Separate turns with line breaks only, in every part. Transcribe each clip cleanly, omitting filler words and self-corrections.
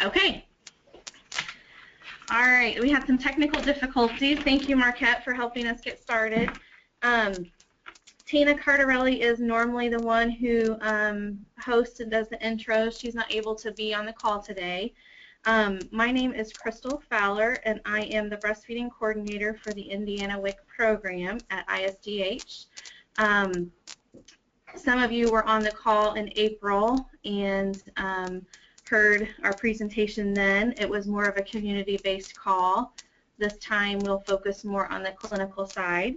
Okay. All right, we had some technical difficulties. Thank you, Marquette, for helping us get started. Tina Cardarelli is normally the one who hosts and does the intro. She's not able to be on the call today. My name is Crystal Fowler, and I am the breastfeeding coordinator for the Indiana WIC program at ISDH. Some of you were on the call in April and heard our presentation then. It was more of a community-based call. This time we'll focus more on the clinical side.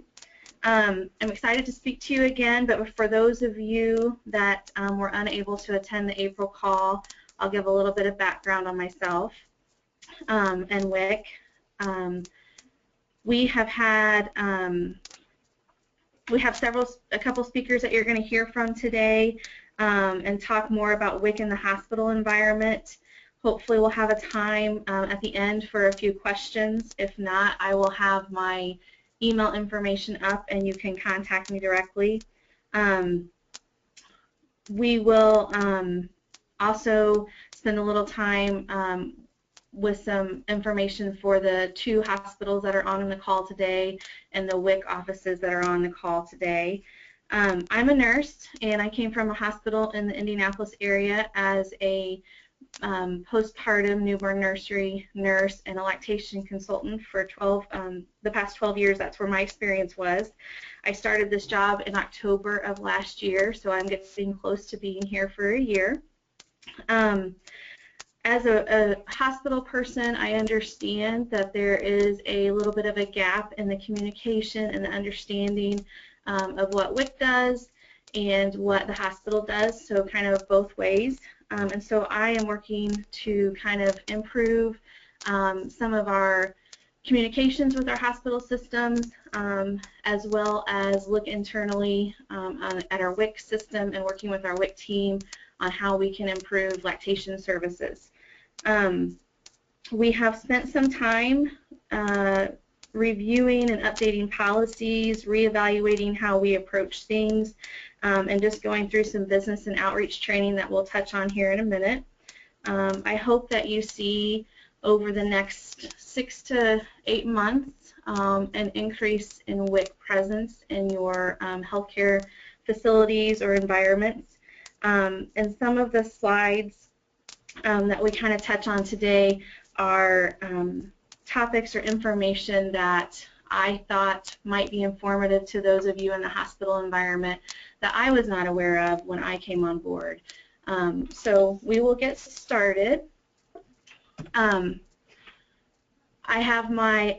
I'm excited to speak to you again, but for those of you that were unable to attend the April call, I'll give a little bit of background on myself and WIC. We have had a couple speakers that you're going to hear from today and talk more about WIC in the hospital environment. Hopefully we'll have a time at the end for a few questions. If not, I will have my email information up and you can contact me directly. We will also spend a little time with some information for the 2 hospitals that are on the call today and the WIC offices that are on the call today. I'm a nurse, and I came from a hospital in the Indianapolis area as a postpartum newborn nursery nurse and a lactation consultant for the past 12 years. That's where my experience was. I started this job in October of last year, so I'm getting close to being here for a year. As a hospital person, I understand that there is a little bit of a gap in the communication and the understanding of what WIC does and what the hospital does, so kind of both ways. And so I am working to kind of improve some of our communications with our hospital systems, as well as look internally at our WIC system and working with our WIC team on how we can improve lactation services. We have spent some time reviewing and updating policies, reevaluating how we approach things, and just going through some business and outreach training that we'll touch on here in a minute. I hope that you see over the next 6 to 8 months an increase in WIC presence in your healthcare facilities or environments. And some of the slides that we kind of touch on today are topics or information that I thought might be informative to those of you in the hospital environment that I was not aware of when I came on board. So we will get started. I have my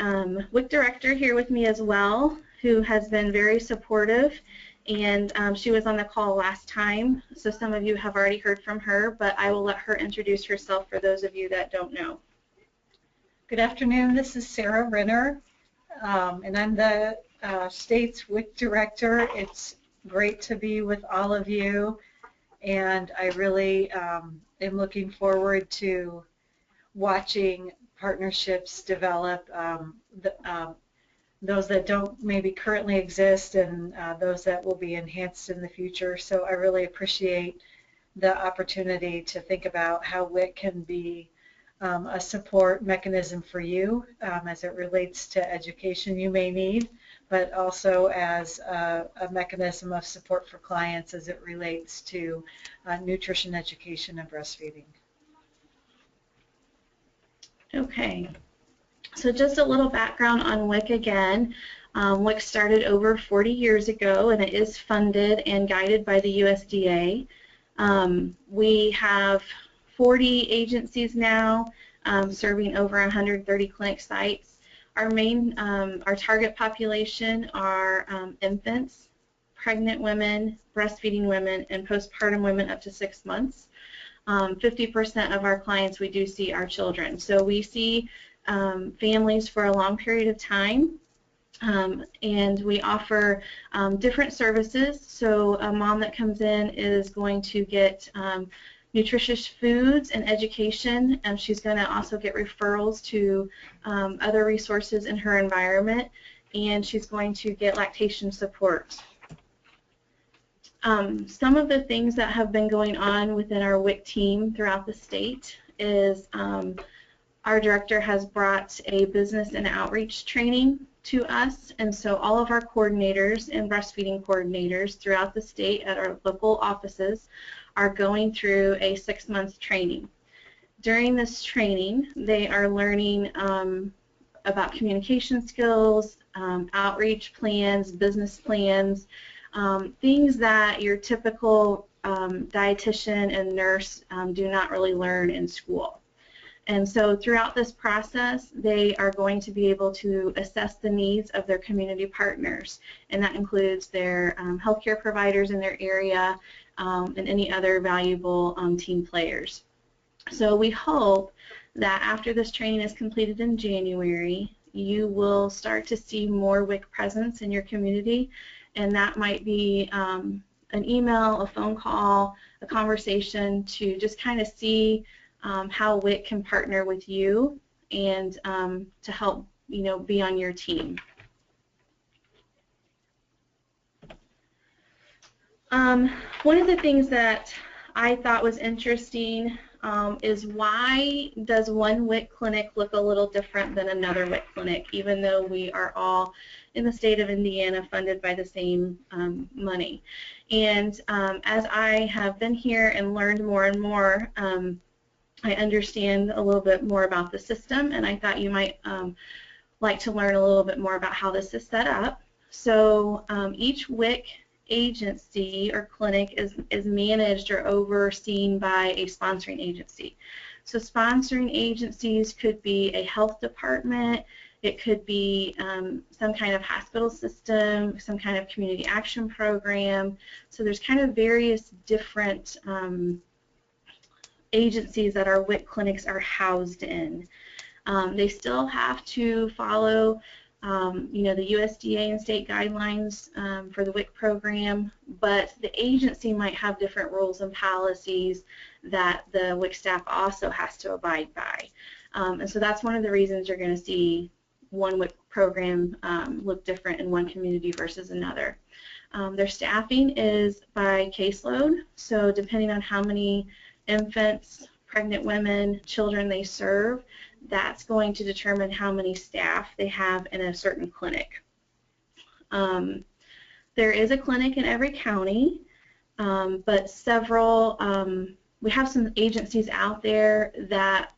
WIC director here with me as well, who has been very supportive, and she was on the call last time, so some of you have already heard from her, but I will let her introduce herself for those of you that don't know.
Good afternoon, this is Sarah Renner, and I'm the state's WIC director. It's great to be with all of you, and I really am looking forward to watching partnerships develop, those that don't maybe currently exist and those that will be enhanced in the future. So I really appreciate the opportunity to think about how WIC can be a support mechanism for you as it relates to education you may need, but also as a mechanism of support for clients as it relates to nutrition education and breastfeeding.
Okay, so just a little background on WIC again. WIC started over 40 years ago, and it is funded and guided by the USDA. We have 40 agencies now, serving over 130 clinic sites. Our target population are infants, pregnant women, breastfeeding women, and postpartum women up to 6 months. 50% of our clients we do see are children. So we see families for a long period of time, and we offer different services. So a mom that comes in is going to get nutritious foods and education, and she's going to also get referrals to other resources in her environment, and she's going to get lactation support. Some of the things that have been going on within our WIC team throughout the state is our director has brought a business and outreach training to us, and so all of our coordinators and breastfeeding coordinators throughout the state at our local offices are going through a 6-month training. During this training, they are learning about communication skills, outreach plans, business plans, things that your typical dietitian and nurse do not really learn in school. And so throughout this process, they are going to be able to assess the needs of their community partners, and that includes their healthcare providers in their area and any other valuable team players. So we hope that after this training is completed in January, you will start to see more WIC presence in your community, and that might be an email, a phone call, a conversation to just kind of see how WIC can partner with you and to help, be on your team. One of the things that I thought was interesting is why does one WIC clinic look a little different than another WIC clinic, even though we are all in the state of Indiana funded by the same money. And as I have been here and learned more and more, I understand a little bit more about the system, and I thought you might like to learn a little bit more about how this is set up. So each WIC agency or clinic is managed or overseen by a sponsoring agency. So sponsoring agencies could be a health department, it could be some kind of hospital system, some kind of community action program. So there's kind of various different agencies that our WIC clinics are housed in. They still have to follow the USDA and state guidelines for the WIC program, but the agency might have different rules and policies that the WIC staff also has to abide by. And so that's one of the reasons you're going to see one WIC program look different in one community versus another. Their staffing is by caseload, so depending on how many infants, pregnant women, children they serve, that's going to determine how many staff they have in a certain clinic. There is a clinic in every county, but several, we have some agencies out there that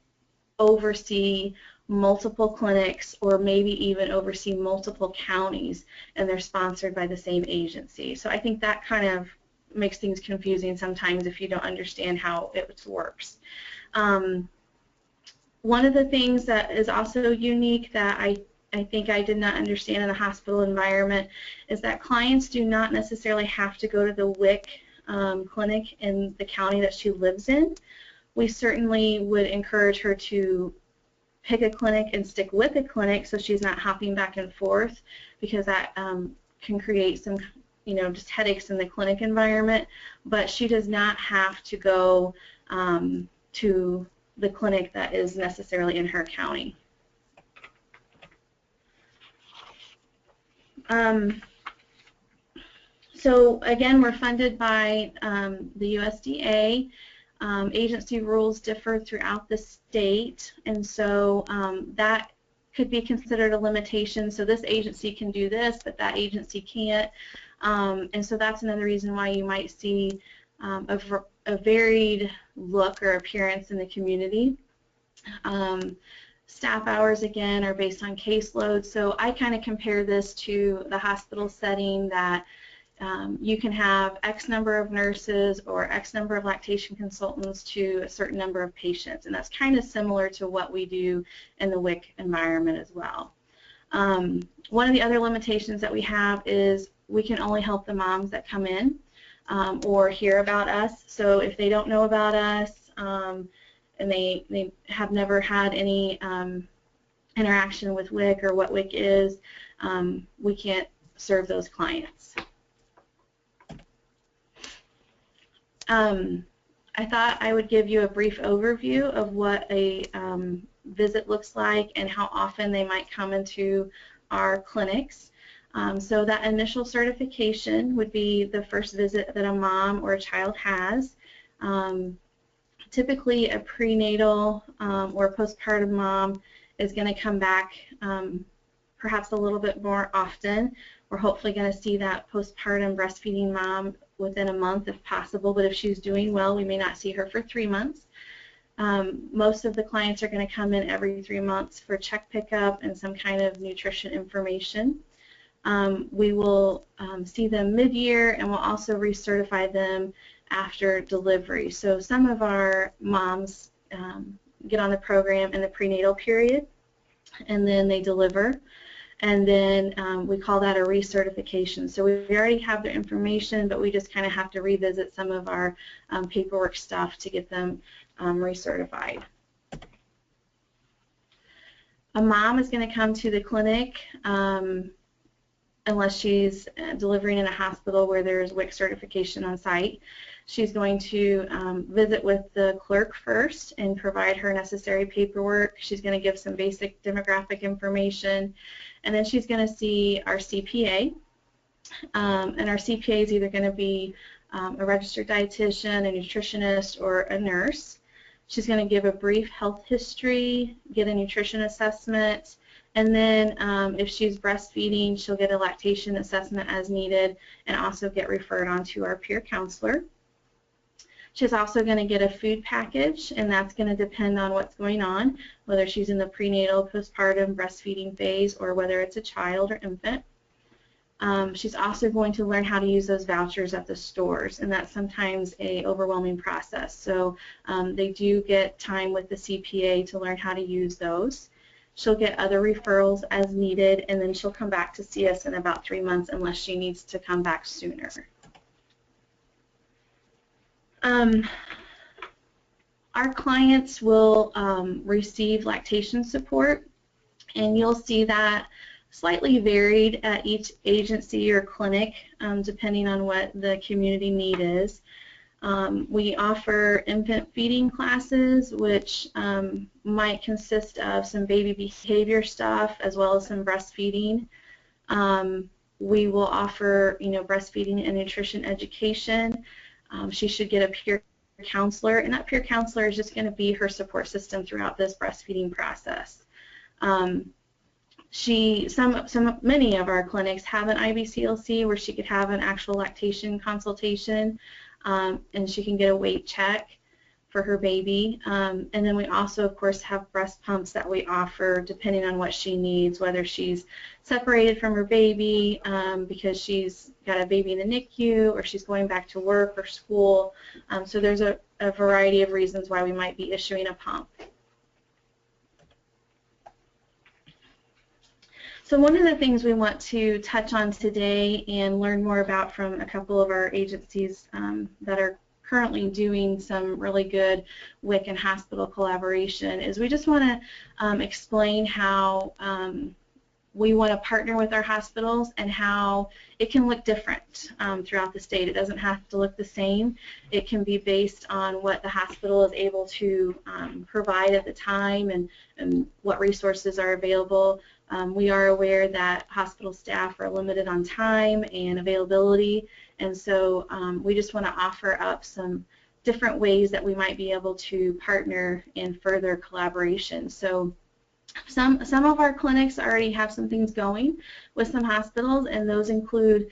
oversee multiple clinics or maybe even oversee multiple counties, and they're sponsored by the same agency. So I think that kind of makes things confusing sometimes if you don't understand how it works. One of the things that is also unique that I think I did not understand in the hospital environment is that clients do not necessarily have to go to the WIC clinic in the county that she lives in. We certainly would encourage her to pick a clinic and stick with a clinic so she's not hopping back and forth, because that can create some just headaches in the clinic environment, but she does not have to go to the clinic that is necessarily in her county. So again, we're funded by the USDA. Agency rules differ throughout the state, and so that could be considered a limitation. So this agency can do this, but that agency can't. And so that's another reason why you might see a varied look or appearance in the community. Staff hours, again, are based on caseload. So I kind of compare this to the hospital setting that you can have X number of nurses or X number of lactation consultants to a certain number of patients. And that's kind of similar to what we do in the WIC environment as well. One of the other limitations that we have is we can only help the moms that come in or hear about us. So if they don't know about us and they have never had any interaction with WIC or what WIC is, we can't serve those clients. I thought I would give you a brief overview of what a visit looks like and how often they might come into our clinics. So that initial certification would be the first visit that a mom or a child has. Typically, a prenatal or postpartum mom is going to come back perhaps a little bit more often. We're hopefully going to see that postpartum breastfeeding mom within a month if possible, but if she's doing well, we may not see her for 3 months. Most of the clients are going to come in every 3 months for check pickup and some kind of nutrition information. We will see them mid-year, and we'll also recertify them after delivery. So some of our moms get on the program in the prenatal period, and then they deliver, and then we call that a recertification. So we already have their information, but we just kind of have to revisit some of our paperwork stuff to get them recertified. A mom is going to come to the clinic unless she's delivering in a hospital where there's WIC certification on site. She's going to visit with the clerk first and provide her necessary paperwork. She's going to give some basic demographic information, and then she's going to see our CPA. And our CPA is either going to be a registered dietitian, a nutritionist, or a nurse. She's going to give a brief health history, get a nutrition assessment, and then if she's breastfeeding, she'll get a lactation assessment as needed and also get referred on to our peer counselor. She's also going to get a food package, and that's going to depend on what's going on, whether she's in the prenatal, postpartum, breastfeeding phase, or whether it's a child or infant. She's also going to learn how to use those vouchers at the stores, and that's sometimes an overwhelming process. So they do get time with the CPA to learn how to use those. She'll get other referrals as needed, and then she'll come back to see us in about 3 months unless she needs to come back sooner. Our clients will receive lactation support, and you'll see that slightly varied at each agency or clinic depending on what the community need is. We offer infant feeding classes, which might consist of some baby behavior stuff as well as some breastfeeding. We will offer, breastfeeding and nutrition education. She should get a peer counselor, and that peer counselor is just going to be her support system throughout this breastfeeding process. Many of our clinics have an IBCLC where she could have an actual lactation consultation, and she can get a weight check for her baby. And then we also, of course, have breast pumps that we offer depending on what she needs, whether she's separated from her baby because she's got a baby in the NICU, or she's going back to work or school. So there's a variety of reasons why we might be issuing a pump. So one of the things we want to touch on today and learn more about from a couple of our agencies that are currently doing some really good WIC and hospital collaboration is we just want to explain how we want to partner with our hospitals and how it can look different throughout the state. It doesn't have to look the same. It can be based on what the hospital is able to provide at the time and what resources are available. We are aware that hospital staff are limited on time and availability, and so we just want to offer up some different ways that we might be able to partner in further collaboration. So some of our clinics already have some things going with some hospitals, and those include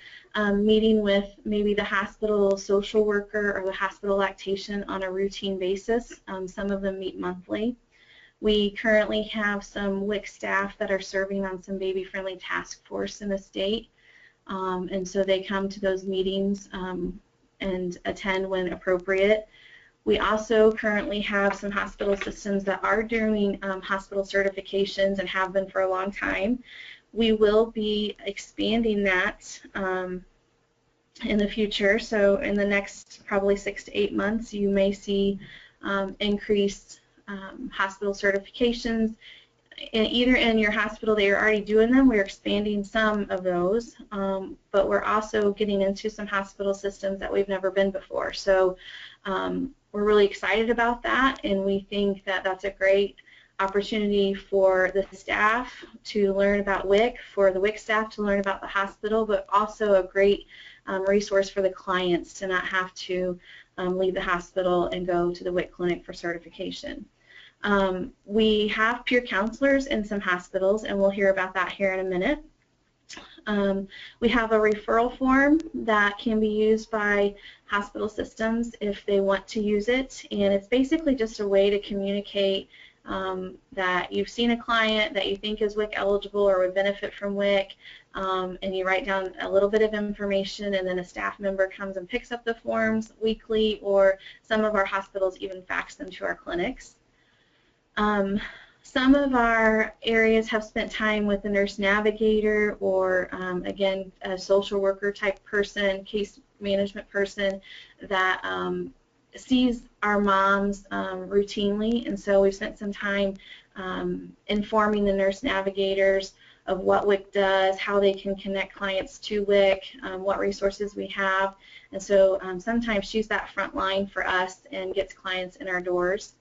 meeting with maybe the hospital social worker or the hospital lactation on a routine basis. Some of them meet monthly. We currently have some WIC staff that are serving on some baby-friendly task force in the state, and so they come to those meetings and attend when appropriate. We also currently have some hospital systems that are doing hospital certifications and have been for a long time. We will be expanding that in the future, so in the next probably 6 to 8 months you may see increased hospital certifications. Either in your hospital they are already doing them, we're expanding some of those, but we're also getting into some hospital systems that we've never been before. So we're really excited about that, and we think that that's a great opportunity for the staff to learn about WIC, for the WIC staff to learn about the hospital, but also a great resource for the clients to not have to leave the hospital and go to the WIC clinic for certification. We have peer counselors in some hospitals, and we'll hear about that here in a minute. We have a referral form that can be used by hospital systems if they want to use it, and it's basically just a way to communicate that you've seen a client that you think is WIC eligible or would benefit from WIC, and you write down a little bit of information, and then a staff member comes and picks up the forms weekly, or some of our hospitals even fax them to our clinics. Some of our areas have spent time with a nurse navigator or, again, a social worker type person, case management person that sees our moms routinely, and so we've spent some time informing the nurse navigators of what WIC does, how they can connect clients to WIC, what resources we have, and so sometimes she's that front line for us and gets clients in our doors.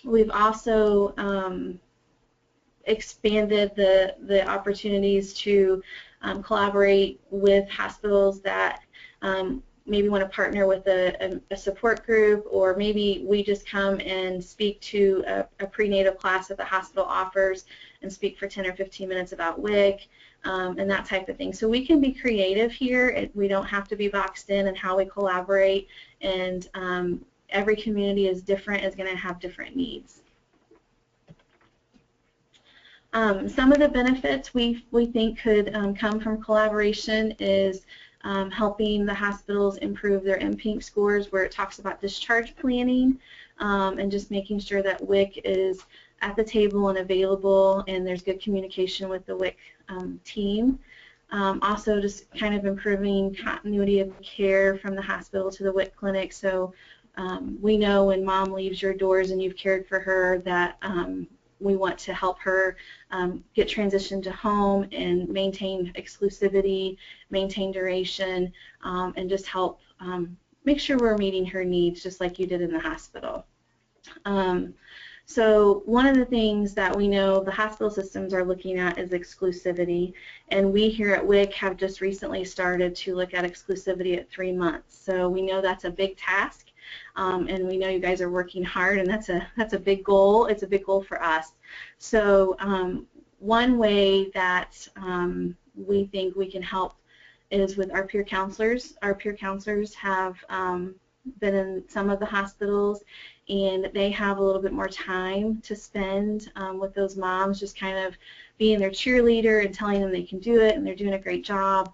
We've also expanded the opportunities to collaborate with hospitals that maybe want to partner with a support group, or maybe we just come and speak to a prenatal class that the hospital offers and speak for 10 or 15 minutes about WIC and that type of thing. So we can be creative here. We don't have to be boxed in how we collaborate, and every community is different, is going to have different needs. Some of the benefits we think could come from collaboration is helping the hospitals improve their MPINC scores, where it talks about discharge planning and just making sure that WIC is at the table and available, and there's good communication with the WIC team. Also just kind of improving continuity of care from the hospital to the WIC clinic. So we know when mom leaves your doors and you've cared for her that we want to help her get transitioned to home and maintain exclusivity, maintain duration, and just help make sure we're meeting her needs just like you did in the hospital. So one of the things that we know the hospital systems are looking at is exclusivity, and we here at WIC have just recently started to look at exclusivity at 3 months. So we know that's a big task, and we know you guys are working hard, and that's a big goal. It's a big goal for us. So one way that we think we can help is with our peer counselors. Our peer counselors have been in some of the hospitals, and they have a little bit more time to spend with those moms, just kind of being their cheerleader and telling them they can do it and they're doing a great job.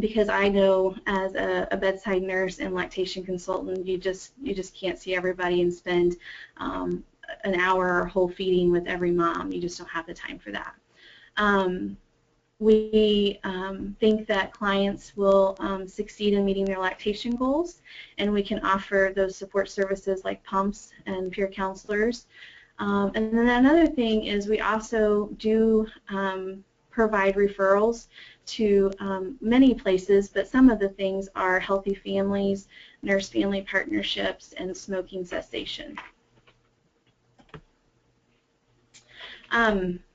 Because I know as a bedside nurse and lactation consultant, you just can't see everybody and spend an hour or whole feeding with every mom. You just don't have the time for that. We think that clients will succeed in meeting their lactation goals, and we can offer those support services like pumps and peer counselors. And then another thing is we also do provide referrals to many places, but some of the things are healthy families, nurse-family partnerships, and smoking cessation.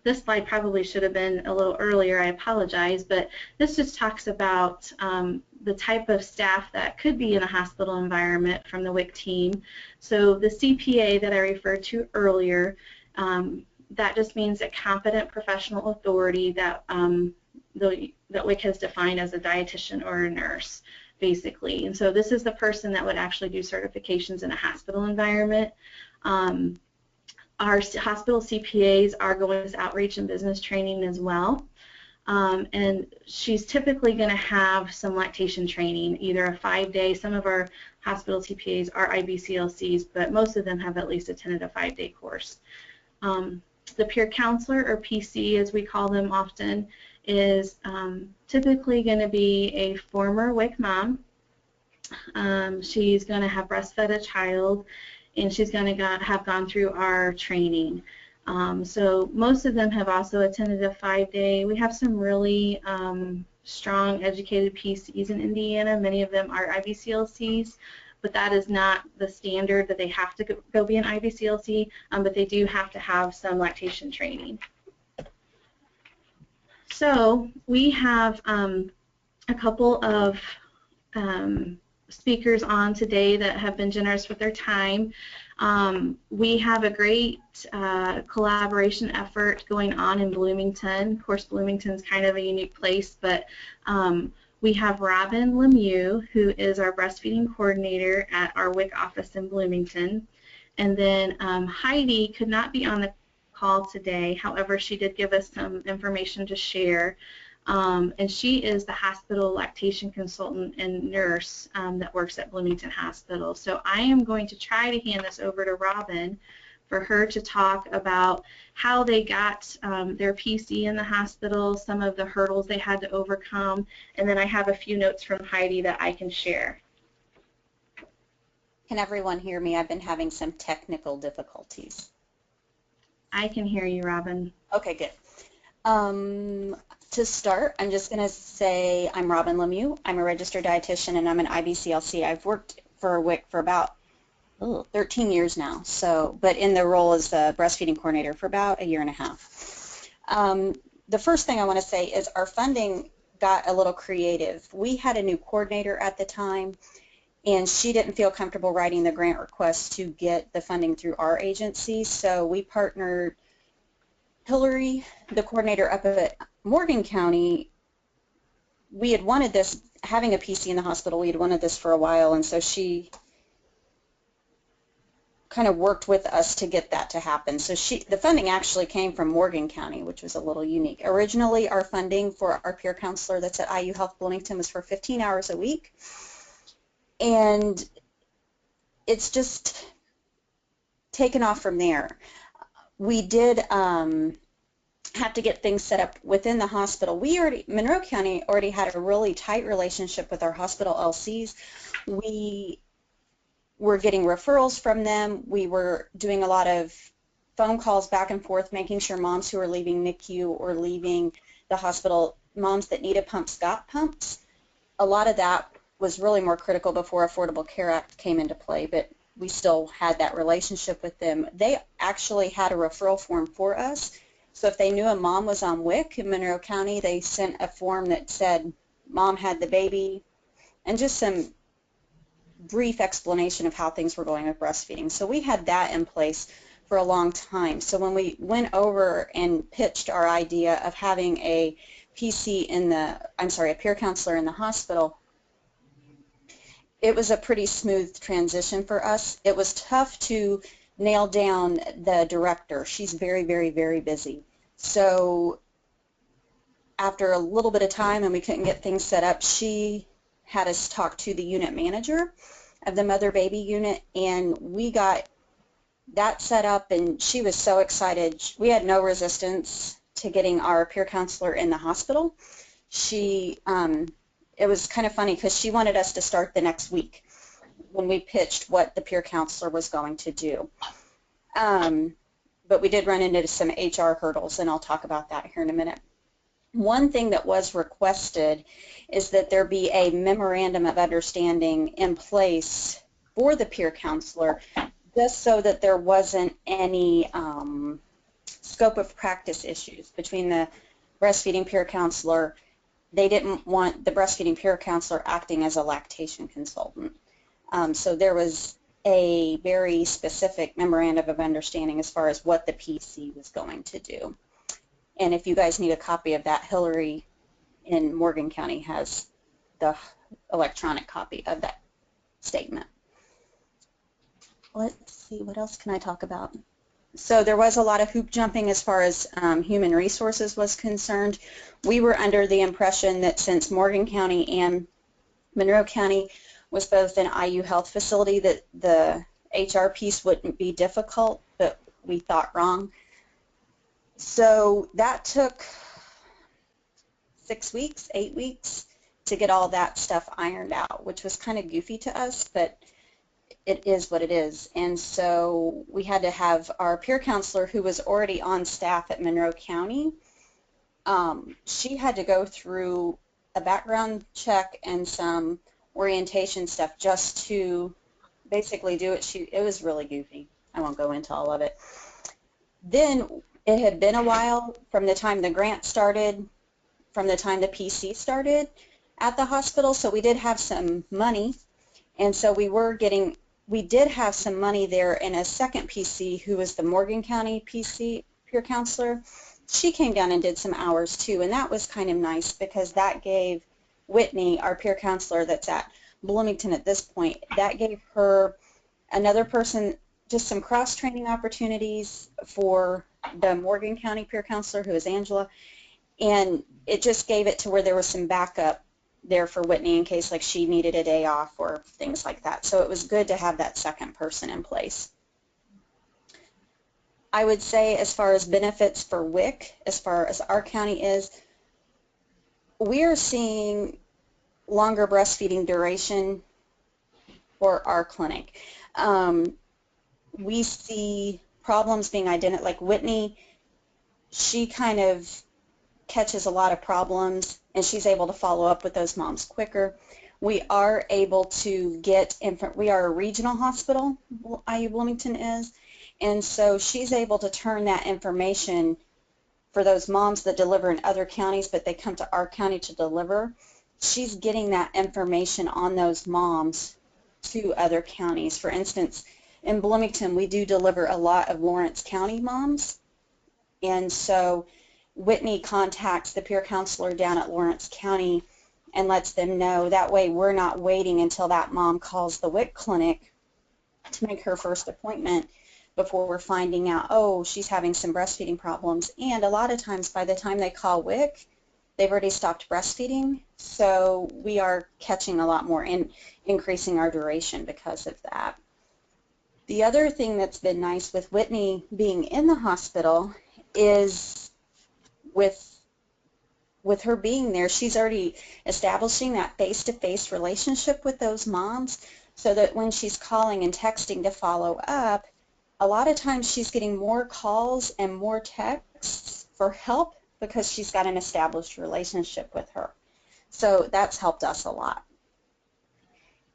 This slide probably should have been a little earlier, I apologize, but this just talks about the type of staff that could be in a hospital environment from the WIC team. So the CPA that I referred to earlier, that just means a competent professional authority that that WIC has defined as a dietitian or a nurse, basically. And so this is the person that would actually do certifications in a hospital environment. Our hospital CPAs are going to outreach and business training as well. And she's typically going to have some lactation training, either a 5-day, some of our hospital CPAs are IBCLCs, but most of them have at least attended a 5-day course. The peer counselor, or PC as we call them often, is typically going to be a former WIC mom. She's going to have breastfed a child, and she's going to have gone through our training. So most of them have also attended a 5-day. We have some really strong educated PCs in Indiana. Many of them are IBCLCs, but that is not the standard that they have to go be an IBCLC, but they do have to have some lactation training. So we have a couple of speakers on today that have been generous with their time. We have a great collaboration effort going on in Bloomington. Of course, Bloomington's kind of a unique place, but we have Robin Lemieux, who is our breastfeeding coordinator at our WIC office in Bloomington. And then Heidi could not be on the call today. However, she did give us some information to share. And she is the hospital lactation consultant and nurse that works at Bloomington Hospital. So I am going to try to hand this over to Robin for her to talk about how they got their PC in the hospital, some of the hurdles they had to overcome, and then I have a few notes from Heidi that I can share.
Can everyone hear me? I've been having some technical difficulties.
I can hear you, Robin.
Okay, good. To start, I'm just going to say I'm Robin Lemieux. I'm a registered dietitian and I'm an IBCLC. I've worked for WIC for about 13 years now, but in the role as the breastfeeding coordinator for about a year and a half. The first thing I want to say is our funding got a little creative. We had a new coordinator at the time, and she didn't feel comfortable writing the grant request to get the funding through our agency, so we partnered Hillary, the coordinator up at Morgan County. We had wanted this, having a PC in the hospital, we had wanted this for a while, and so she kind of worked with us to get that to happen. So the funding actually came from Morgan County, which was a little unique. Originally, our funding for our peer counselor that's at IU Health Bloomington was for 15 hours a week, and it's just taken off from there. We did have to get things set up within the hospital. Monroe County already had a really tight relationship with our hospital LCs. We were getting referrals from them. We were doing a lot of phone calls back and forth, making sure moms who are leaving NICU or leaving the hospital, moms that needed pumps got pumps. A lot of that was really more critical before Affordable Care Act came into play, but we still had that relationship with them. They actually had a referral form for us. So if they knew a mom was on WIC in Monroe County, they sent a form that said mom had the baby, and just some brief explanation of how things were going with breastfeeding. So we had that in place for a long time. So when we went over and pitched our idea of having a peer counselor in the hospital, it was a pretty smooth transition for us. It was tough to nail down the director. She's very, very, very busy. So after a little bit of time and we couldn't get things set up, she had us talk to the unit manager of the mother-baby unit, and we got that set up, and she was so excited. We had no resistance to getting our peer counselor in the hospital. It was kind of funny because she wanted us to start the next week when we pitched what the peer counselor was going to do. But we did run into some HR hurdles, and I'll talk about that here in a minute. One thing that was requested is that there be a memorandum of understanding in place for the peer counselor, just so that there wasn't any scope of practice issues between the breastfeeding peer counselor. They didn't want the breastfeeding peer counselor acting as a lactation consultant. So there was a very specific memorandum of understanding as far as what the PC was going to do. And if you guys need a copy of that, Hillary in Morgan County has the electronic copy of that statement. Let's see, what else can I talk about? So there was a lot of hoop jumping as far as human resources was concerned. We were under the impression that since Morgan County and Monroe County was both an IU health facility, that the HR piece wouldn't be difficult, but we thought wrong. So that took 6 weeks, 8 weeks to get all that stuff ironed out, which was kind of goofy to us, but it is what it is. And so we had to have our peer counselor, who was already on staff at Monroe County, she had to go through a background check and some orientation stuff just to basically do it. It was really goofy. I won't go into all of it. Then it had been a while from the time the grant started, from the time the PC started, at the hospital, so we did have some money, and so we did have some money there, and a second PC, who was the Morgan County PC, peer counselor, she came down and did some hours too, and that was kind of nice because that gave Whitney, our peer counselor that's at Bloomington at this point, that gave her another person, just some cross-training opportunities for the Morgan County peer counselor, who is Angela, and it just gave it to where there was some backup there for Whitney in case like she needed a day off or things like that. So it was good to have that second person in place. I would say as far as benefits for WIC, as far as our county is, we are seeing longer breastfeeding duration for our clinic. We see problems being identified, like Whitney, she kind of catches a lot of problems and she's able to follow up with those moms quicker. We are able to get, we are a regional hospital, IU Bloomington is, and so she's able to turn that information for those moms that deliver in other counties but they come to our county to deliver. She's getting that information on those moms to other counties. For instance, in Bloomington, we do deliver a lot of Lawrence County moms, and so Whitney contacts the peer counselor down at Lawrence County and lets them know. That way we're not waiting until that mom calls the WIC clinic to make her first appointment before we're finding out, oh, she's having some breastfeeding problems. And a lot of times by the time they call WIC, they've already stopped breastfeeding. So we are catching a lot more and increasing our duration because of that. The other thing that's been nice with Whitney being in the hospital is with her being there, she's already establishing that face-to-face relationship with those moms, so that when she's calling and texting to follow up, a lot of times she's getting more calls and more texts for help because she's got an established relationship with her. So that's helped us a lot.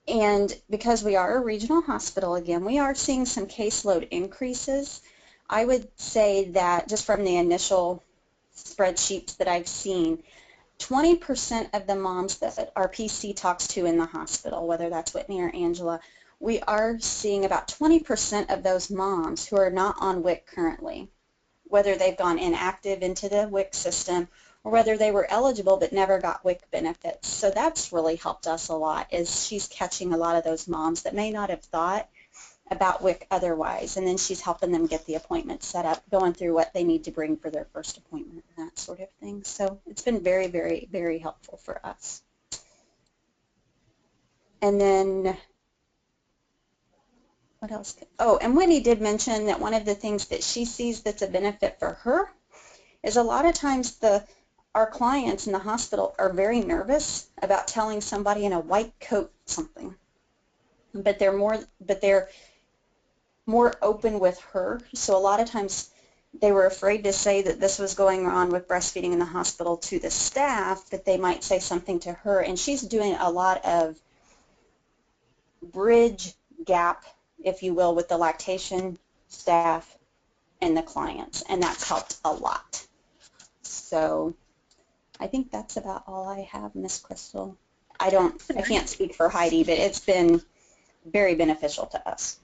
And because we are a regional hospital, again, we are seeing some caseload increases. I would say that just from the initial spreadsheets that I've seen, 20% of the moms that our PC talks to in the hospital, whether that's Whitney or Angela, we are seeing about 20% of those moms who are not on WIC currently, whether they've gone inactive into the WIC system or whether they were eligible but never got WIC benefits. So that's really helped us a lot, is she's catching a lot of those moms that may not have thought about WIC otherwise, and then she's helping them get the appointment set up, going through what they need to bring for their first appointment and that sort of thing. So it's been very, very, very helpful for us. And then what else? Oh, and Whitney did mention that one of the things that she sees that's a benefit for her is a lot of times our clients in the hospital are very nervous about telling somebody in a white coat something, but they're more open with her. So a lot of times they were afraid to say that this was going on with breastfeeding in the hospital to the staff, but they might say something to her, and she's doing a lot of bridge gap, if you will, with the lactation staff and the clients, and that's helped a lot. So I think that's about all I have, Miss Crystal. I can't speak for Heidi, but it's been very beneficial to us.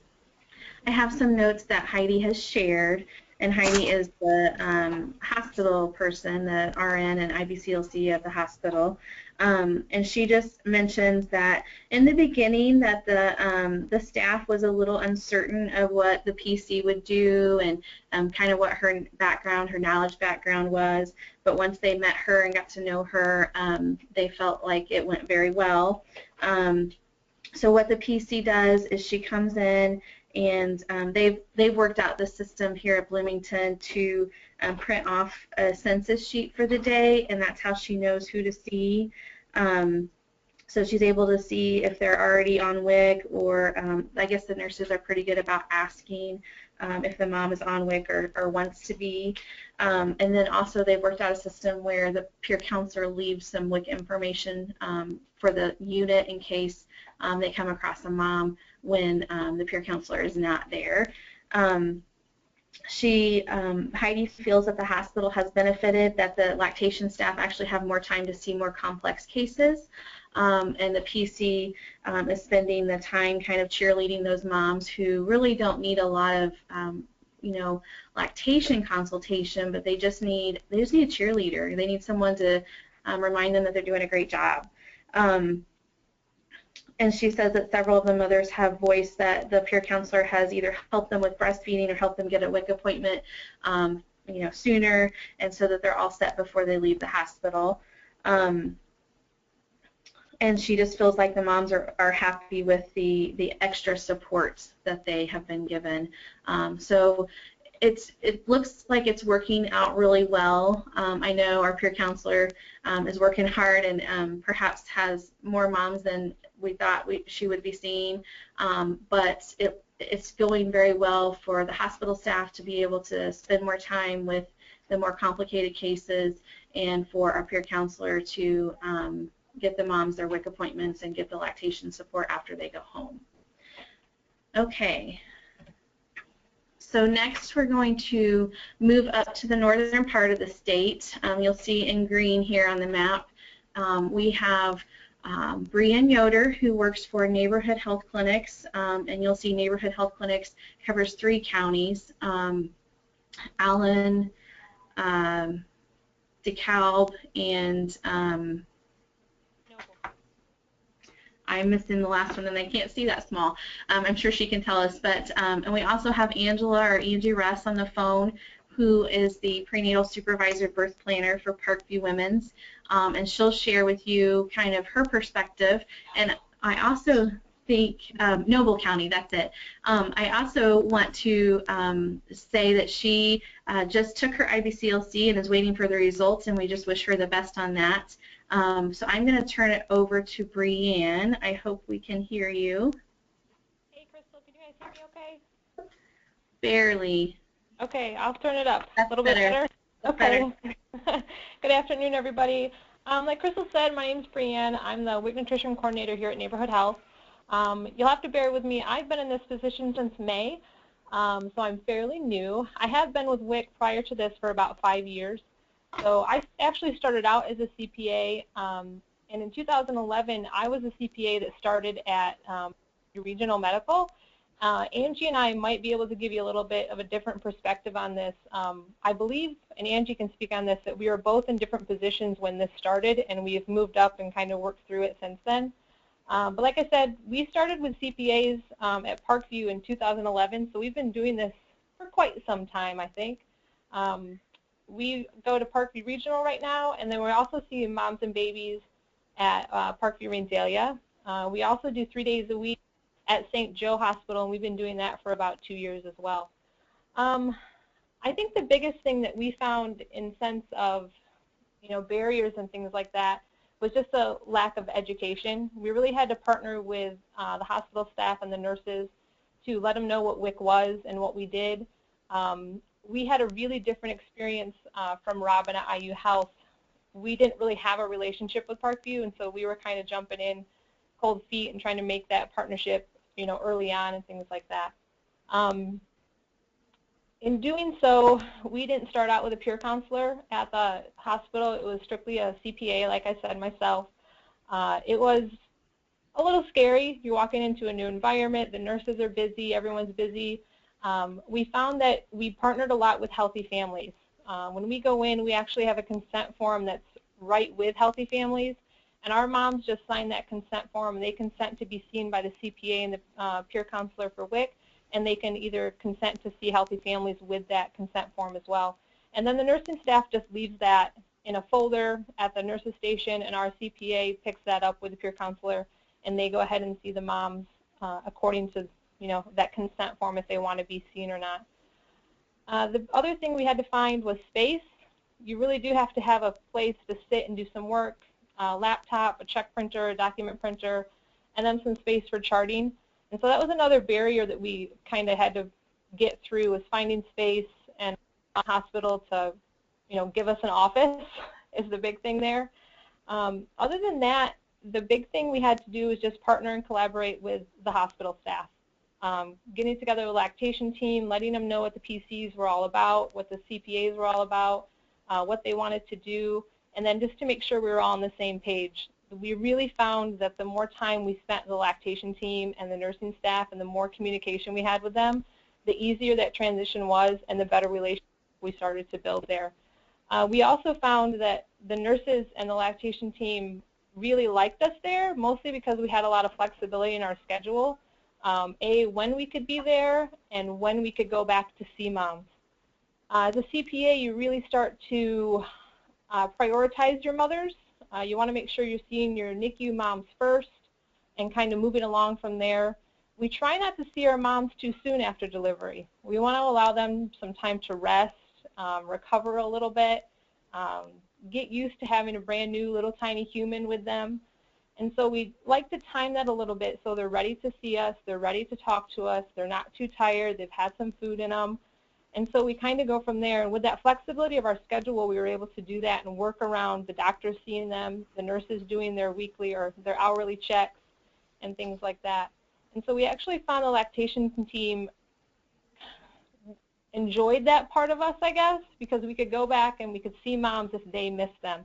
I have some notes that Heidi has shared, and Heidi is the hospital person, the RN and IBCLC at the hospital, and she just mentions that in the beginning that the staff was a little uncertain of what the PC would do and kind of what her background, her knowledge background was, but once they met her and got to know her, they felt like it went very well. So what the PC does is she comes in, and they've worked out the system here at Bloomington to print off a census sheet for the day, and that's how she knows who to see. So she's able to see if they're already on WIC, or I guess the nurses are pretty good about asking if the mom is on WIC or wants to be. And then also they've worked out a system where the peer counselor leaves some WIC information for the unit in case they come across a mom when the peer counselor is not there. Heidi feels that the hospital has benefited, that the lactation staff actually have more time to see more complex cases, and the PC is spending the time kind of cheerleading those moms who really don't need a lot of lactation consultation, but they just need a cheerleader. They need someone to remind them that they're doing a great job. And she says that several of the mothers have voiced that the peer counselor has either helped them with breastfeeding or helped them get a WIC appointment sooner, and so that they're all set before they leave the hospital. And she just feels like the moms are happy with the extra supports that they have been given. So it looks like it's working out really well. I know our peer counselor is working hard and perhaps has more moms than we thought she would be seeing, but it's going very well for the hospital staff to be able to spend more time with the more complicated cases, and for our peer counselor to get the moms their WIC appointments and get the lactation support after they go home. Okay. So next we're going to move up to the northern part of the state. You'll see in green here on the map, we have Brianne Yoder, who works for Neighborhood Health Clinics, and you'll see Neighborhood Health Clinics covers 3 counties, Allen, DeKalb, and I'm missing the last one, and I can't see that small. I'm sure she can tell us. But and we also have Angela, or Angie Russ, on the phone, who is the prenatal supervisor birth planner for Parkview Women's, and she'll share with you kind of her perspective. And I also think Noble County, that's it. I also want to say that she just took her IBCLC and is waiting for the results, and we just wish her the best on that. So I'm going to turn it over to Brianne. I hope we can hear you.
Hey, Crystal, can you guys hear me okay?
Barely.
Okay, I'll turn it up.
That's
a little bit better. Okay.
Better.
Good afternoon, everybody. Like Crystal said, my name is Brianne. I'm the WIC Nutrition Coordinator here at Neighborhood Health. You'll have to bear with me. I've been in this position since May, so I'm fairly new. I have been with WIC prior to this for about 5 years. So I actually started out as a CPA, and in 2011, I was a CPA that started at Regional Medical. Angie and I might be able to give you a little bit of a different perspective on this. I believe, and Angie can speak on this, that we were both in different positions when this started, and we have moved up and kind of worked through it since then. But like I said, we started with CPAs at Parkview in 2011, so we've been doing this for quite some time, I think. We go to Parkview Regional right now, and then we also see moms and babies at Parkview Rangelia. We also do 3 days a week at St. Joe Hospital, and we've been doing that for about 2 years as well. I think the biggest thing that we found in sense of barriers and things like that was just a lack of education. We really had to partner with the hospital staff and the nurses to let them know what WIC was and what we did. We had a really different experience from Robin at IU Health. We didn't really have a relationship with Parkview, and so we were kind of jumping in cold feet and trying to make that partnership, early on and things like that. In doing so, we didn't start out with a peer counselor at the hospital. It was strictly a CPA, like I said myself. It was a little scary. You're walking into a new environment. The nurses are busy. Everyone's busy. We found that we partnered a lot with Healthy Families. When we go in, we actually have a consent form that's right with Healthy Families, and our moms just sign that consent form, and they consent to be seen by the CPA and the peer counselor for WIC, and they can either consent to see Healthy Families with that consent form as well. And then the nursing staff just leaves that in a folder at the nurses station, and our CPA picks that up with the peer counselor, and they go ahead and see the moms according to that consent form if they want to be seen or not. The other thing we had to find was space. You really do have to have a place to sit and do some work, a laptop, a check printer, a document printer, and then some space for charting. And so that was another barrier that we kind of had to get through, was finding space and a hospital to give us an office is the big thing there. Other than that, the big thing we had to do was just partner and collaborate with the hospital staff. getting together a lactation team, letting them know what the PCs were all about, what the CPAs were all about, what they wanted to do, and then just to make sure we were all on the same page. We really found that the more time we spent with the lactation team and the nursing staff and the more communication we had with them, the easier that transition was and the better relationship we started to build there. We also found that the nurses and the lactation team really liked us there, mostly because we had a lot of flexibility in our schedule, when we could be there and when we could go back to see moms. As a CPA, you really start to prioritize your mothers. You want to make sure you're seeing your NICU moms first and kind of moving along from there. We try not to see our moms too soon after delivery. We want to allow them some time to rest, recover a little bit, get used to having a brand new little tiny human with them. And so we like to time that a little bit so they're ready to see us, they're ready to talk to us, they're not too tired, they've had some food in them. And so we kind of go from there. And with that flexibility of our schedule, we were able to do that and work around the doctors seeing them, the nurses doing their weekly or their hourly checks and things like that. And so we actually found the lactation team enjoyed that part of us, I guess, because we could go back and we could see moms if they missed them.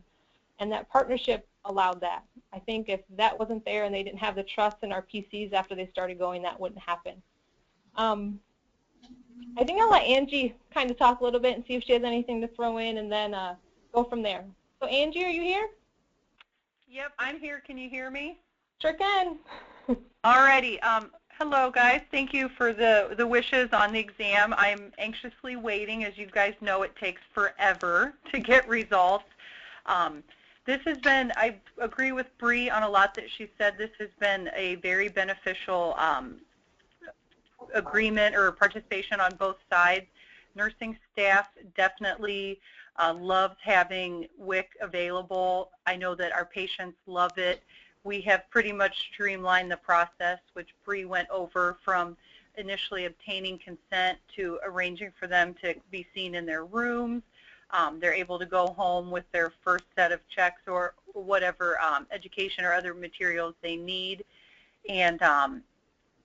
And that partnership allowed that. I think if that wasn't there and they didn't have the trust in our PCs after they started going, that wouldn't happen. I think I'll let Angie kind of talk a little bit and see if she has anything to throw in and then go from there. So Angie, are you here?
Yep, I'm here. Can you hear me?
Sure can.
Alrighty. Hello, guys. Thank you for the wishes on the exam. I'm anxiously waiting. As you guys know, it takes forever to get results. This has been, I agree with Bree on a lot that she said. This has been a very beneficial agreement or participation on both sides. Nursing staff definitely loves having WIC available. I know that our patients love it. We have pretty much streamlined the process, which Bree went over, from initially obtaining consent to arranging for them to be seen in their rooms. They're able to go home with their first set of checks or whatever education or other materials they need. And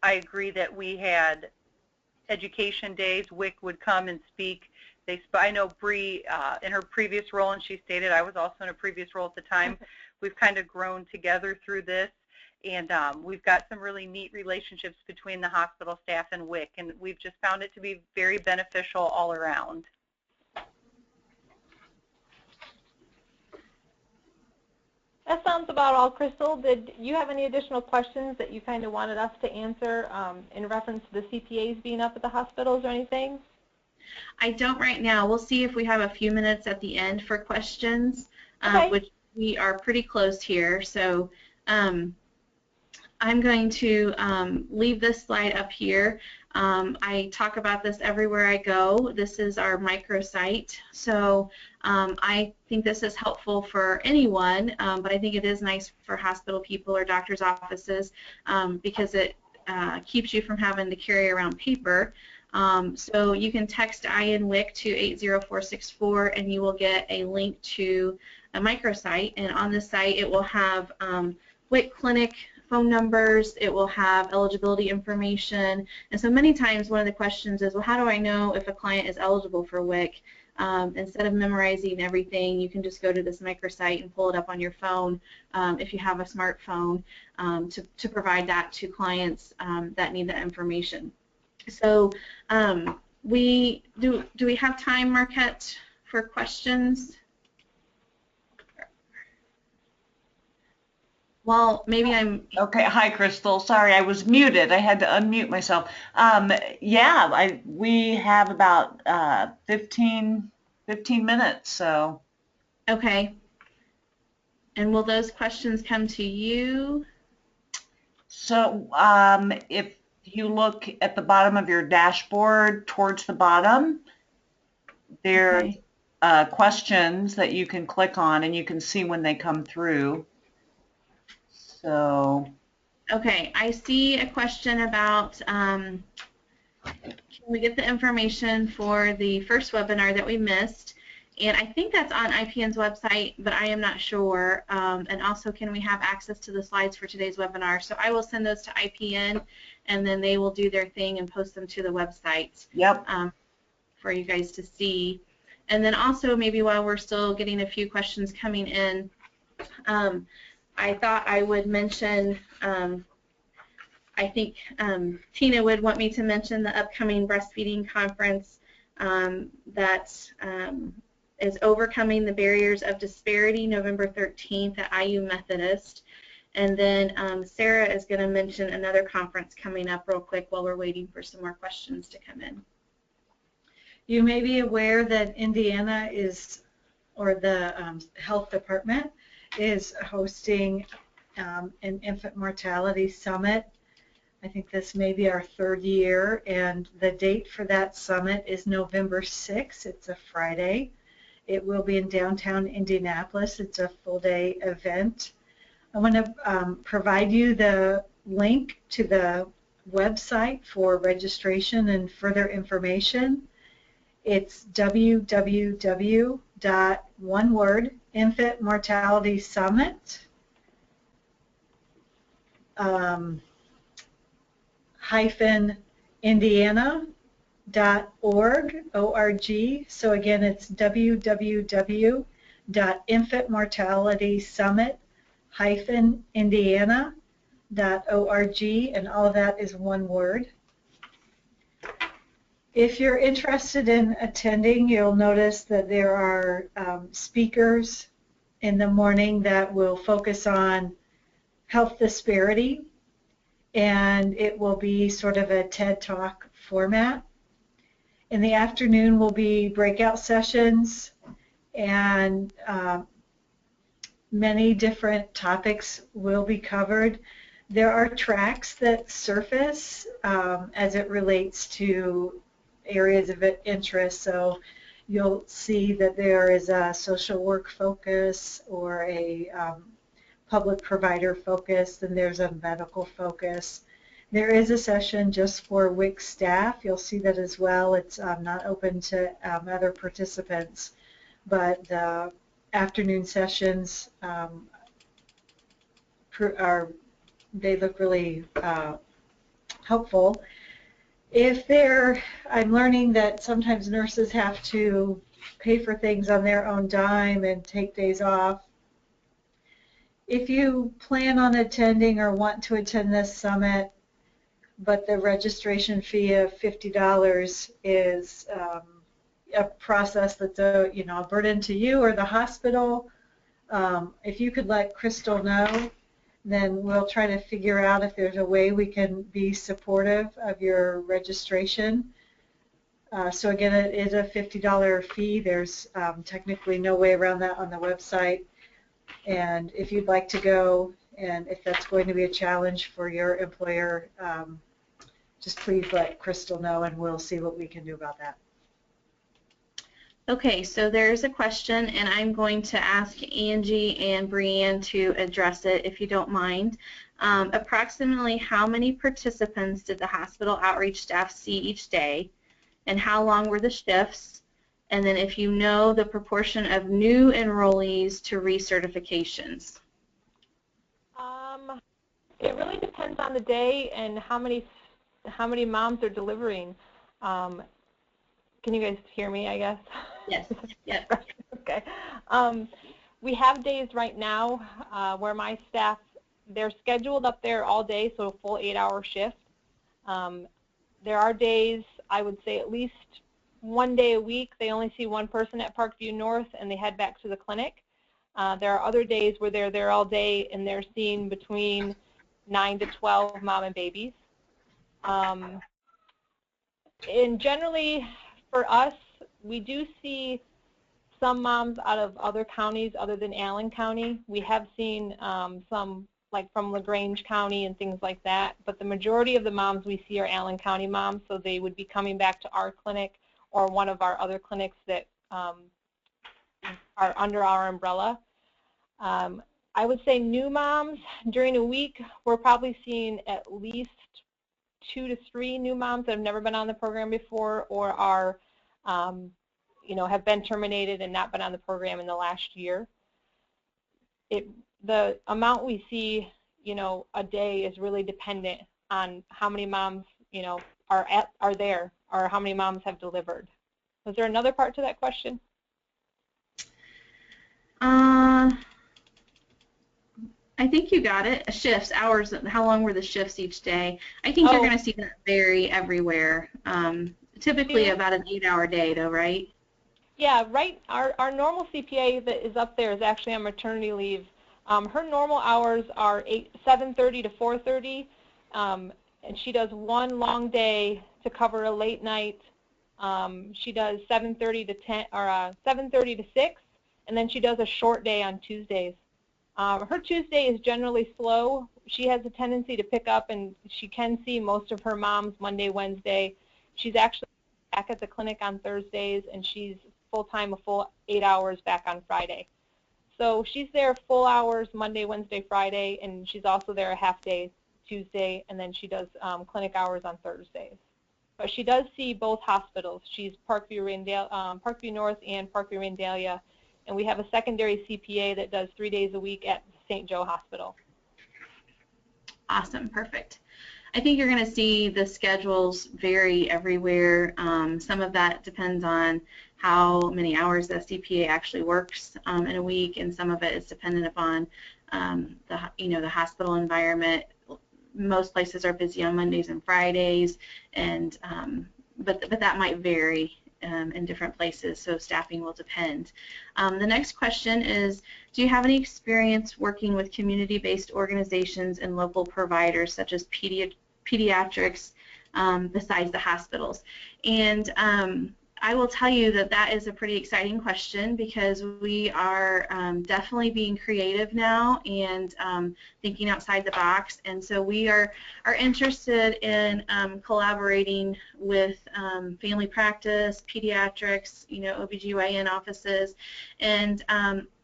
I agree that we had education days. WIC would come and speak. I know Bree, in her previous role, and she stated I was also in a previous role at the time, we've kind of grown together through this, and we've got some really neat relationships between the hospital staff and WIC, and we've just found it to be very beneficial all around.
That sounds about all. Crystal, did you have any additional questions that you kind of wanted us to answer in reference to the CPAs being up at the hospitals or anything?
I don't right now. We'll see if we have a few minutes at the end for questions,
Okay.
which we are pretty close here. So I'm going to leave this slide up here. I talk about this everywhere I go. This is our microsite. So I think this is helpful for anyone, but I think it is nice for hospital people or doctors' offices because it keeps you from having to carry around paper. So you can text INWIC to 80464 and you will get a link to a microsite, and on the site it will have WIC clinic phone numbers, it will have eligibility information, and so many times one of the questions is, well, how do I know if a client is eligible for WIC? Instead of memorizing everything, you can just go to this microsite and pull it up on your phone if you have a smartphone to provide that to clients that need that information. So do we have time, Marquette, for questions? Well, maybe I'm...
Okay, hi Crystal. Sorry, I was muted. I had to unmute myself. Yeah, we have about 15 minutes, so.
Okay. And will those questions come to you?
So if you look at the bottom of your dashboard towards the bottom, there's questions that you can click on and you can see when they come through. So.
Okay, I see a question about can we get the information for the first webinar that we missed, And I think that's on IPN's website, but I am not sure. And also, can we have access to the slides for today's webinar? So I will send those to IPN, and then they will do their thing and post them to the website.
Yep.
For you guys to see. And then also, maybe while we're still getting a few questions coming in, I thought I would mention, I think Tina would want me to mention the upcoming breastfeeding conference that is Overcoming the Barriers of Disparity, November 13th at IU Methodist. And then Sarah is going to mention another conference coming up real quick while we're waiting for some more questions to come in.
You may be aware that Indiana is, or the health department is hosting an infant mortality summit. I think this may be our 3rd year, and the date for that summit is November 6th. It's a Friday. It will be in downtown Indianapolis. It's a full-day event. I want to provide you the link to the website for registration and further information. It's www.infantmortalitysummit-indiana.org. So again, it's www.infantmortalitysummit-indiana.org, and all of that is one word. If you're interested in attending, you'll notice that there are speakers in the morning that will focus on health disparity, and it will be sort of a TED Talk format. In the afternoon will be breakout sessions, and many different topics will be covered. There are tracks that surface as it relates to areas of interest, so you'll see that there is a social work focus or a public provider focus, and there's a medical focus. There is a session just for WIC staff. You'll see that as well. It's not open to other participants, but the afternoon sessions they look really helpful. I'm learning that sometimes nurses have to pay for things on their own dime and take days off. If you plan on attending or want to attend this summit, but the registration fee of $50 is a process that's a burden to you or the hospital, if you could let Crystal know, then we'll try to figure out if there's a way we can be supportive of your registration. So again, it is a $50 fee. There's technically no way around that on the website. And if you'd like to go, and if that's going to be a challenge for your employer, just please let Crystal know, and we'll see what we can do about that.
Okay, so there's a question, and I'm going to ask Angie and Brianne to address it, if you don't mind. Approximately how many participants did the hospital outreach staff see each day, and how long were the shifts? And then if you know the proportion of new enrollees to recertifications.
It really depends on the day and how many moms are delivering. Can you guys hear me, I guess?
Yes. Yes.
Okay. We have days right now where my staff, they're scheduled up there all day, so a full 8-hour shift. There are days, I would say at least one day a week, they only see one person at Parkview North and they head back to the clinic. There are other days where they're there all day and they're seeing between 9 to 12 mom and babies. And generally, for us, we do see some moms out of other counties other than Allen County. We have seen some like from LaGrange County and things like that, but the majority of the moms we see are Allen County moms, so they would be coming back to our clinic or one of our other clinics that are under our umbrella. I would say new moms during a week, we're probably seeing at least 2 to 3 new moms that have never been on the program before or are have been terminated and not been on the program in the last year. The amount we see, a day is really dependent on how many moms, are there, or how many moms have delivered. Was there another part to that question?
I think you got it. Shifts, hours, how long were the shifts each day? I think you're going to see that vary everywhere. Typically about an 8-hour day though, right?
Yeah, right. Our normal CPA that is up there is actually on maternity leave. Her normal hours are 7:30 to 4:30, and she does one long day to cover a late night. She does 7:30 to 10 or 7:30 to 6, and then she does a short day on Tuesdays. Her Tuesday is generally slow. She has a tendency to pick up, and she can see most of her moms Monday, Wednesday. She's actually back at the clinic on Thursdays, and she's full-time, a full 8 hours back on Friday. So she's there full hours Monday, Wednesday, Friday, and she's also there a half day Tuesday, and then she does clinic hours on Thursdays. But she does see both hospitals. She's Parkview North and Parkview Randalia, and we have a secondary CPA that does 3 days a week at St. Joe Hospital.
Awesome, perfect. I think you're going to see the schedules vary everywhere. Some of that depends on how many hours the CPA actually works in a week, and some of it is dependent upon the hospital environment. Most places are busy on Mondays and Fridays, and but that might vary in different places, so staffing will depend. The next question is, do you have any experience working with community-based organizations and local providers such as pediatrics besides the hospitals? And I will tell you that that is a pretty exciting question, because we are definitely being creative now and thinking outside the box, and so we are interested in collaborating with family practice, pediatrics, OBGYN offices, and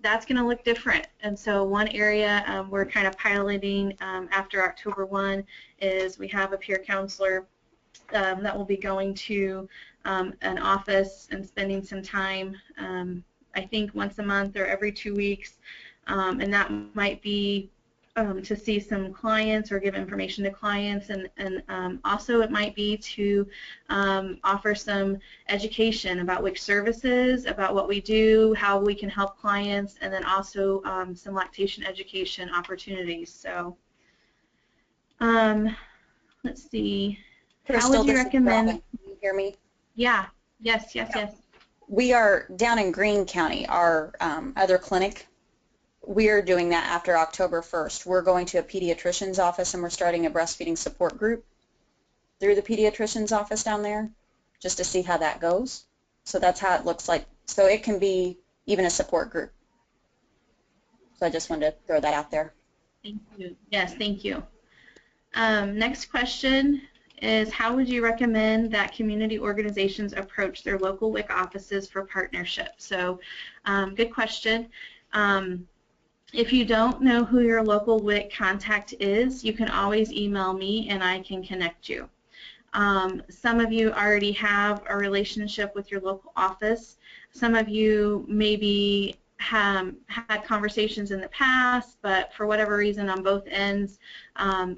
that's going to look different. And so one area we're kind of piloting after October 1 is we have a peer counselor that will be going to an office and spending some time, I think once a month or every 2 weeks, and that might be to see some clients or give information to clients, and also it might be to offer some education about WIC services, about what we do, how we can help clients, and then also some lactation education opportunities. So let's see.
Crystal,
how would you recommend?
Can you hear me?
Yeah. Yes.
We are down in Greene County, our other clinic. We are doing that after October 1st. We're going to a pediatrician's office, and we're starting a breastfeeding support group through the pediatrician's office down there, just to see how that goes. So that's how it looks like. So it can be even a support group. So I just wanted to throw that out there.
Thank you. Yes, thank you. Next question is, how would you recommend that community organizations approach their local WIC offices for partnership? So good question. If you don't know who your local WIC contact is, you can always email me and I can connect you. Some of you already have a relationship with your local office. Some of you maybe have had conversations in the past, but for whatever reason on both ends,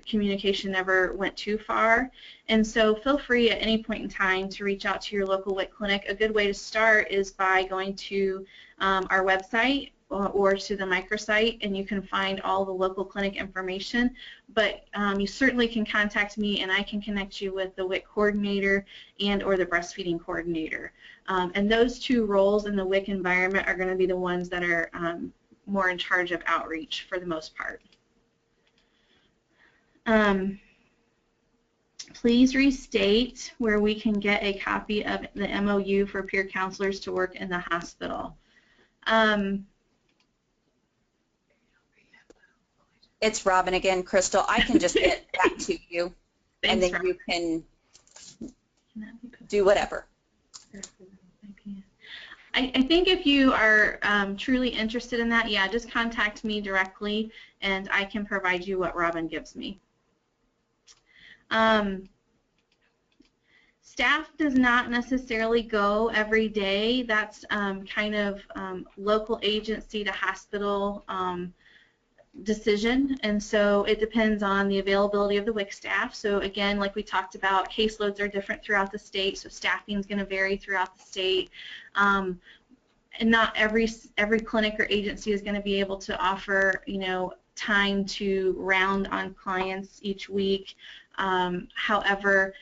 communication never went too far. And so feel free at any point in time to reach out to your local WIC clinic. A good way to start is by going to our website or to the microsite, and you can find all the local clinic information. But you certainly can contact me, and I can connect you with the WIC coordinator and or the breastfeeding coordinator. And those two roles in the WIC environment are going to be the ones that are more in charge of outreach for the most part. Please restate where we can get a copy of the MOU for peer counselors to work in the hospital.
It's Robin again, Crystal. I can just get back to you, and then
Robin.
you can do whatever.
I think if you are truly interested in that, yeah, just contact me directly, and I can provide you what Robin gives me. staff does not necessarily go every day. That's kind of local agency to hospital decision, and so it depends on the availability of the WIC staff. So again, like we talked about, caseloads are different throughout the state, so staffing is going to vary throughout the state. And not every clinic or agency is going to be able to offer, you know, time to round on clients each week. However,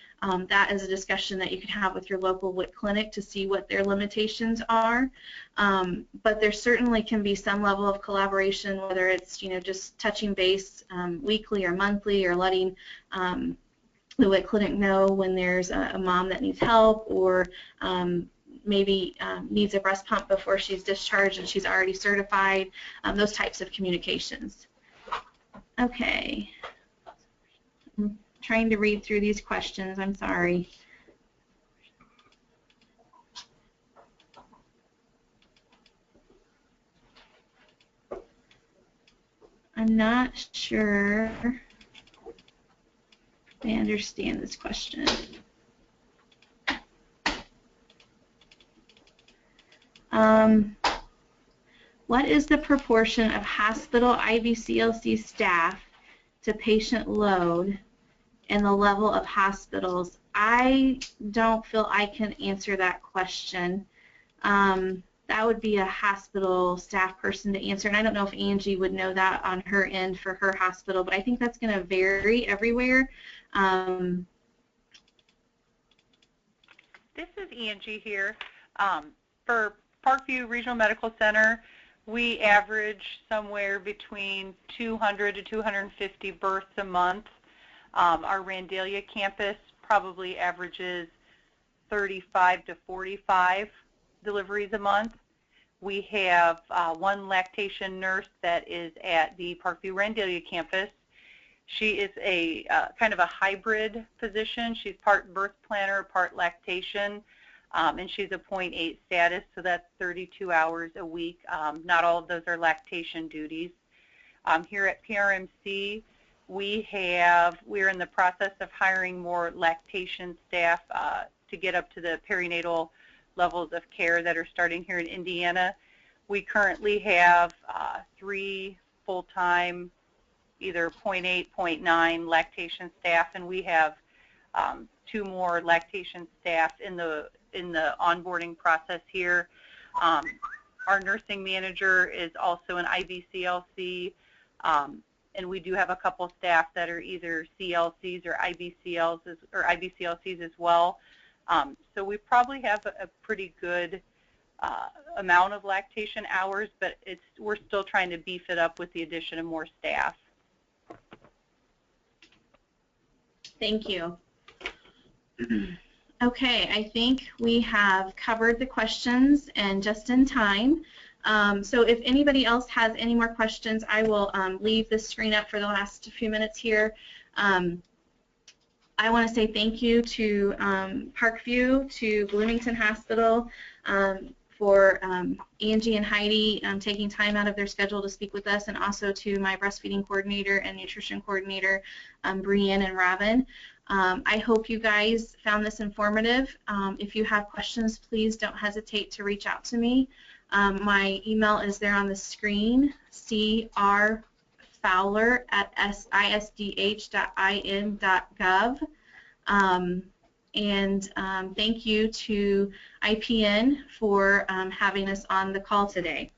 that is a discussion that you can have with your local WIC clinic to see what their limitations are. But there certainly can be some level of collaboration, whether it's, you know, just touching base weekly or monthly, or letting the WIC clinic know when there's a mom that needs help, or maybe needs a breast pump before she's discharged and she's already certified, those types of communications. Okay. I'm trying to read through these questions. I'm sorry. I'm not sure I understand this question. What is the proportion of hospital IVCLC staff to patient load and the level of hospitals? I don't feel I can answer that question. That would be a hospital staff person to answer, and I don't know if Angie would know that on her end for her hospital, but I think that's going to vary everywhere.
This is Angie here. For Parkview Regional Medical Center, we average somewhere between 200 to 250 births a month. Our Randalia campus probably averages 35 to 45 deliveries a month. We have one lactation nurse that is at the Parkview Randalia campus. She is a kind of a hybrid position. She's part birth planner, part lactation, and she's a .8 status, so that's 32 hours a week. Not all of those are lactation duties. Here at PRMC, we're in the process of hiring more lactation staff to get up to the perinatal levels of care that are starting here in Indiana. We currently have 3 full-time, either .8, .9 lactation staff, and we have 2 more lactation staff in the onboarding process here. Our nursing manager is also an IBCLC, and we do have a couple staff that are either CLCs or IBCLCs as well. So we probably have a pretty good amount of lactation hours, but we're still trying to beef it up with the addition of more staff.
Thank you. Okay, I think we have covered the questions and just in time. So if anybody else has any more questions, I will leave this screen up for the last few minutes here. I want to say thank you to Parkview, to Bloomington Hospital, for Angie and Heidi taking time out of their schedule to speak with us, and also to my breastfeeding coordinator and nutrition coordinator, Brianne and Robin. I hope you guys found this informative. If you have questions, please don't hesitate to reach out to me. My email is there on the screen, crfowler@isdh.in.gov. Thank you to IPN for having us on the call today.